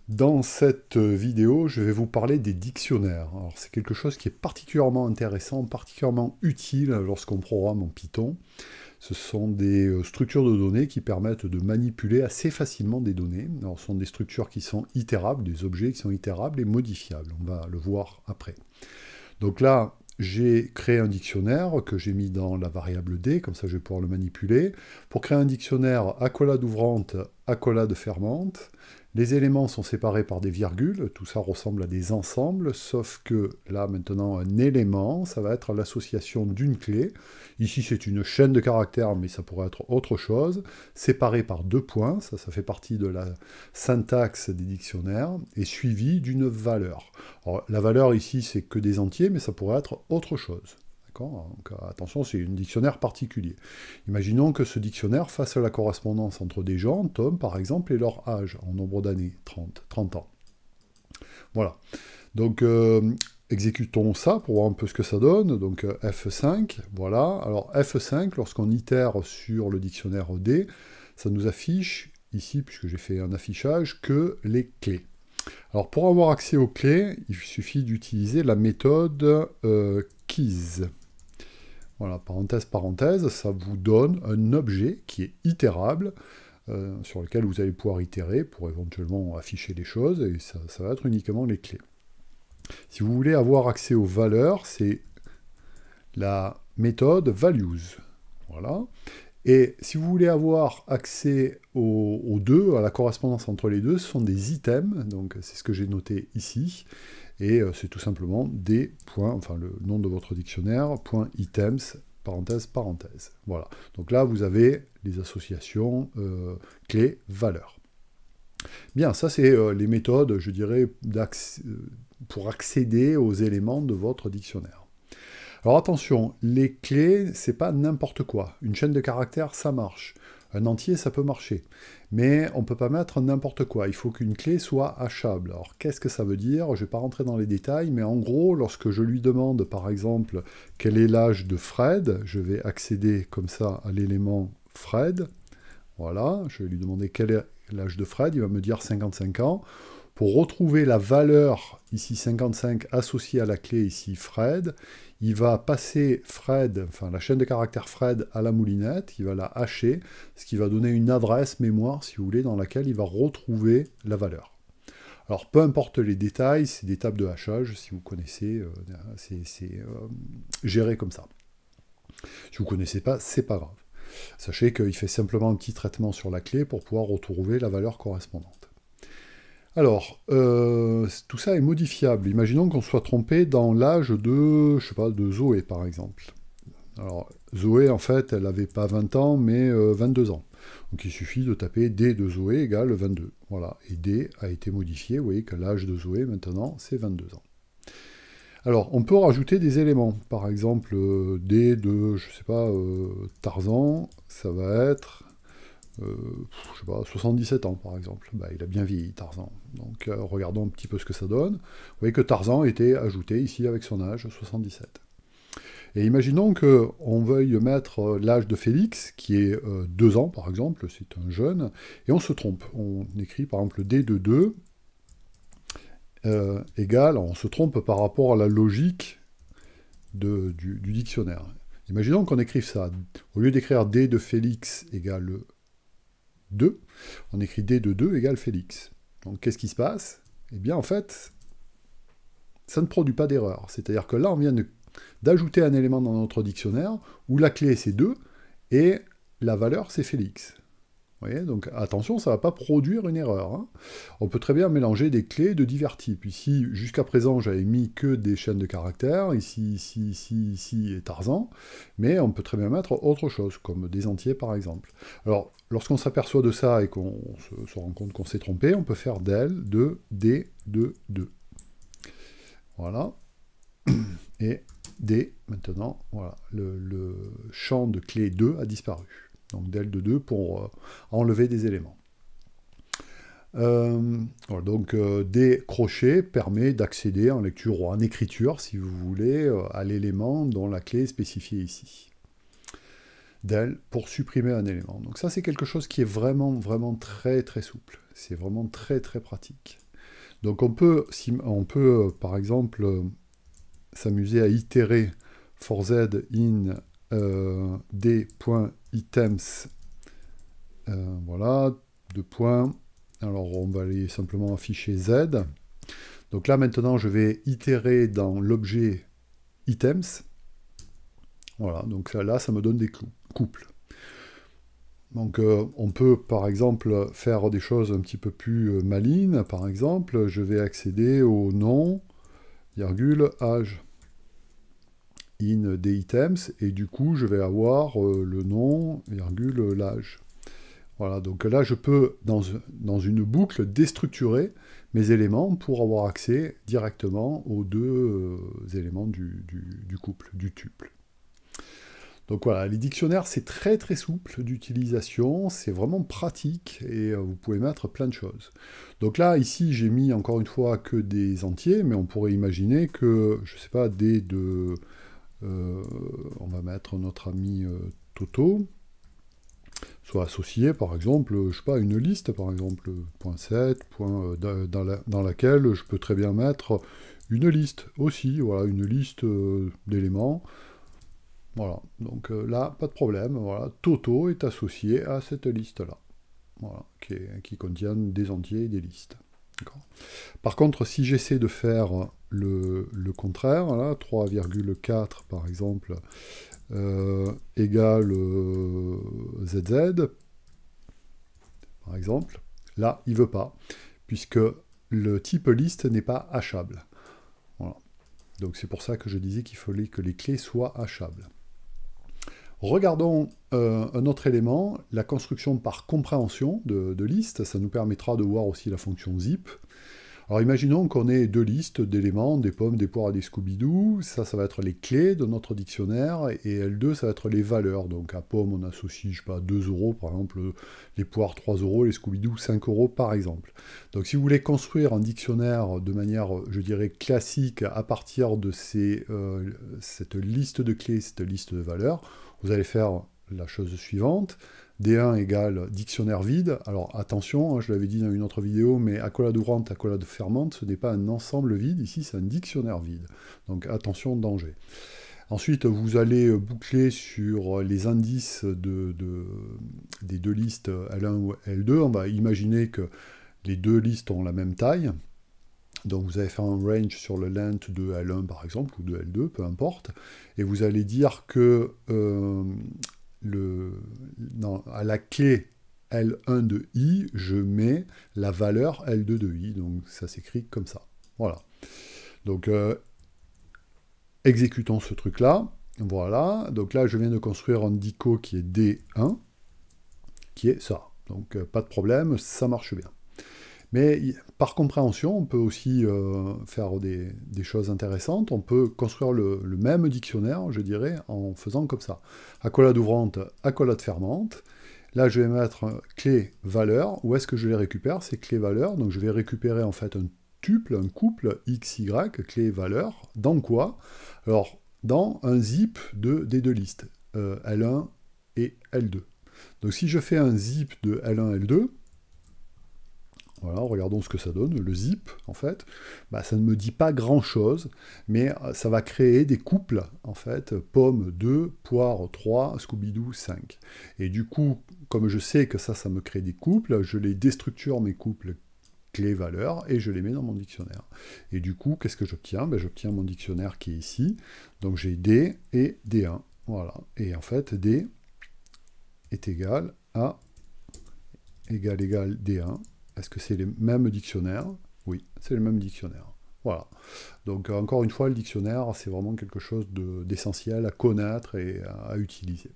Dans cette vidéo, je vais vous parler des dictionnaires. Alors, c'est quelque chose qui est particulièrement intéressant, particulièrement utile lorsqu'on programme en Python. Ce sont des structures de données qui permettent de manipuler assez facilement des données. Alors, ce sont des structures qui sont itérables, des objets qui sont itérables et modifiables. On va le voir après. Donc là, j'ai créé un dictionnaire que j'ai mis dans la variable d, comme ça je vais pouvoir le manipuler. Pour créer un dictionnaire, accolade ouvrante, accolade fermante. Les éléments sont séparés par des virgules, tout ça ressemble à des ensembles, sauf que là maintenant un élément, ça va être l'association d'une clé. Ici c'est une chaîne de caractères, mais ça pourrait être autre chose, séparé par deux points, ça fait partie de la syntaxe des dictionnaires, et suivi d'une valeur. Alors, la valeur ici c'est que des entiers, mais ça pourrait être autre chose. Donc, attention, c'est un dictionnaire particulier. Imaginons que ce dictionnaire fasse la correspondance entre des gens, Tom par exemple, et leur âge en nombre d'années, 30 ans. Voilà. Donc, exécutons ça pour voir un peu ce que ça donne. Donc, F5, voilà. Alors, F5, lorsqu'on itère sur le dictionnaire D, ça nous affiche, ici, puisque j'ai fait un affichage, que les clés. Alors, pour avoir accès aux clés, il suffit d'utiliser la méthode keys. Voilà, parenthèse, parenthèse, ça vous donne un objet qui est itérable, sur lequel vous allez pouvoir itérer pour éventuellement afficher les choses, et ça va être uniquement les clés. Si vous voulez avoir accès aux valeurs, c'est la méthode values. Voilà. Et si vous voulez avoir accès aux deux, à la correspondance entre les deux, ce sont des items, donc c'est ce que j'ai noté ici, et c'est tout simplement des points, enfin le nom de votre dictionnaire, .items, parenthèse, parenthèse. Voilà. Donc là, vous avez les associations clés, valeurs. Bien, ça c'est les méthodes, je dirais, pour accéder aux éléments de votre dictionnaire. Alors attention, les clés, c'est pas n'importe quoi. Une chaîne de caractères, ça marche. Un entier, ça peut marcher. Mais on ne peut pas mettre n'importe quoi. Il faut qu'une clé soit hachable. Alors qu'est-ce que ça veut dire? Je ne vais pas rentrer dans les détails, mais en gros, lorsque je lui demande, par exemple, quel est l'âge de Fred, je vais accéder comme ça à l'élément Fred. Voilà, je vais lui demander quel est l'âge de Fred, il va me dire 55 ans. Pour retrouver la valeur, ici 55, associée à la clé, ici Fred, il va passer Fred, enfin la chaîne de caractères Fred à la moulinette, il va la hacher, ce qui va donner une adresse mémoire, si vous voulez, dans laquelle il va retrouver la valeur. Alors peu importe les détails, c'est des tables de hachage, si vous connaissez, c'est géré comme ça. Si vous ne connaissez pas, c'est pas grave. Sachez qu'il fait simplement un petit traitement sur la clé pour pouvoir retrouver la valeur correspondante. Alors, tout ça est modifiable. Imaginons qu'on soit trompé dans l'âge de, je sais pas, de Zoé, par exemple. Alors, Zoé, en fait, elle n'avait pas 20 ans, mais 22 ans. Donc, il suffit de taper D de Zoé égale 22. Voilà, et D a été modifié. Vous voyez que l'âge de Zoé, maintenant, c'est 22 ans. Alors, on peut rajouter des éléments. Par exemple, D de, je sais pas, Tarzan, ça va être... je sais pas, 77 ans par exemple. Bah, il a bien vieilli Tarzan. Donc regardons un petit peu ce que ça donne. Vous voyez que Tarzan était ajouté ici avec son âge 77. Et imaginons qu'on veuille mettre l'âge de Félix, qui est 2 ans par exemple, c'est un jeune, et on se trompe. On écrit par exemple D de 2 égale, on se trompe par rapport à la logique du dictionnaire. Imaginons qu'on écrive ça. Au lieu d'écrire D de Félix égale 2, on écrit D de 2 égale Félix. Donc qu'est-ce qui se passe? Eh bien en fait, ça ne produit pas d'erreur. C'est-à-dire que là, on vient d'ajouter un élément dans notre dictionnaire où la clé c'est 2 et la valeur c'est Félix. Vous voyez, donc attention, ça ne va pas produire une erreur. Hein. On peut très bien mélanger des clés de divers types. Ici, jusqu'à présent, j'avais mis que des chaînes de caractères, ici, ici, ici, ici, et Tarzan, mais on peut très bien mettre autre chose, comme des entiers par exemple. Alors, lorsqu'on s'aperçoit de ça et qu'on se rend compte qu'on s'est trompé, on peut faire del de D de 2. Voilà. Et D, maintenant, voilà, le champ de clé 2 a disparu. Donc del de 2 pour enlever des éléments. Voilà, donc des crochets permet d'accéder en lecture ou en écriture, si vous voulez, à l'élément dont la clé est spécifiée ici. Del pour supprimer un élément. Donc ça c'est quelque chose qui est vraiment, vraiment très très souple. C'est vraiment très très pratique. Donc par exemple, s'amuser à itérer for z in d.items. Voilà, deux points. Alors on va aller simplement afficher z. Donc là maintenant je vais itérer dans l'objet items. Voilà, donc là ça me donne des couples. Donc on peut par exemple faire des choses un petit peu plus malines. Par exemple, je vais accéder au nom, virgule, âge in des items, et du coup je vais avoir le nom, virgule, l'âge. Voilà, donc là je peux, dans une boucle, déstructurer mes éléments pour avoir accès directement aux deux éléments du couple, du tuple. Donc voilà, les dictionnaires, c'est très très souple d'utilisation, c'est vraiment pratique, et vous pouvez mettre plein de choses. Donc là, ici, j'ai mis encore une fois que des entiers, mais on pourrait imaginer que, je sais pas, on va mettre notre ami Toto, soit associé, par exemple, je sais pas, une liste, par exemple, .7, dans laquelle je peux très bien mettre une liste aussi, voilà, une liste d'éléments. Voilà, donc là, pas de problème, voilà, Toto est associé à cette liste-là, voilà, qui contient des entiers et des listes. Par contre, si j'essaie de faire le contraire, voilà, 3,4 par exemple, égale ZZ, par exemple, là, il ne veut pas, puisque le type liste n'est pas hachable. Voilà. Donc c'est pour ça que je disais qu'il fallait que les clés soient hachables. Regardons un autre élément, la construction par compréhension de liste. Ça nous permettra de voir aussi la fonction zip. Alors imaginons qu'on ait deux listes d'éléments, des pommes, des poires et des Scooby-Doo. Ça va être les clés de notre dictionnaire, et L2, ça va être les valeurs. Donc à pommes, on associe, je sais pas, 2 euros, par exemple, les poires, 3 euros, les Scooby-Doo, 5 euros, par exemple. Donc si vous voulez construire un dictionnaire de manière, je dirais, classique, à partir de cette liste de clés, cette liste de valeurs, vous allez faire la chose suivante. D1 égale dictionnaire vide. Alors attention, hein, je l'avais dit dans une autre vidéo, mais accolade ouvrante, accolade fermante, ce n'est pas un ensemble vide, ici c'est un dictionnaire vide. Donc attention, danger. Ensuite, vous allez boucler sur les indices des deux listes L1 ou L2. On va imaginer que les deux listes ont la même taille. Donc vous allez faire un range sur le length de L1 par exemple, ou de L2, peu importe. Et vous allez dire que à la clé L1 de I, je mets la valeur L2 de I. Donc ça s'écrit comme ça. Voilà. Donc exécutons ce truc-là. Voilà. Donc là, je viens de construire un dico qui est D1, qui est ça. Donc pas de problème, ça marche bien. Mais par compréhension, on peut aussi faire des choses intéressantes. On peut construire le même dictionnaire, je dirais, en faisant comme ça. Accolade ouvrante, accolade fermante. Là, je vais mettre clé valeur. Où est-ce que je les récupère, ces clés valeurs? Donc, je vais récupérer en fait un tuple, un couple XY, clé valeur. Dans quoi? Alors, dans un zip des deux listes, L1 et L2. Donc, si je fais un zip de L1, L2, voilà, regardons ce que ça donne, le zip, en fait, bah, ça ne me dit pas grand-chose, mais ça va créer des couples, en fait, pomme 2, poire 3, Scooby-Doo 5. Et du coup, comme je sais que ça me crée des couples, je les déstructure, mes couples clés-valeurs, et je les mets dans mon dictionnaire. Et du coup, qu'est-ce que j'obtiens? Ben, j'obtiens mon dictionnaire qui est ici, donc j'ai D et D1, voilà. Et en fait, D est égal à égal D1. Est-ce que c'est les mêmes dictionnaires? Oui, c'est les mêmes dictionnaires. Voilà. Donc, encore une fois, le dictionnaire, c'est vraiment quelque chose d'essentiel à connaître et à utiliser.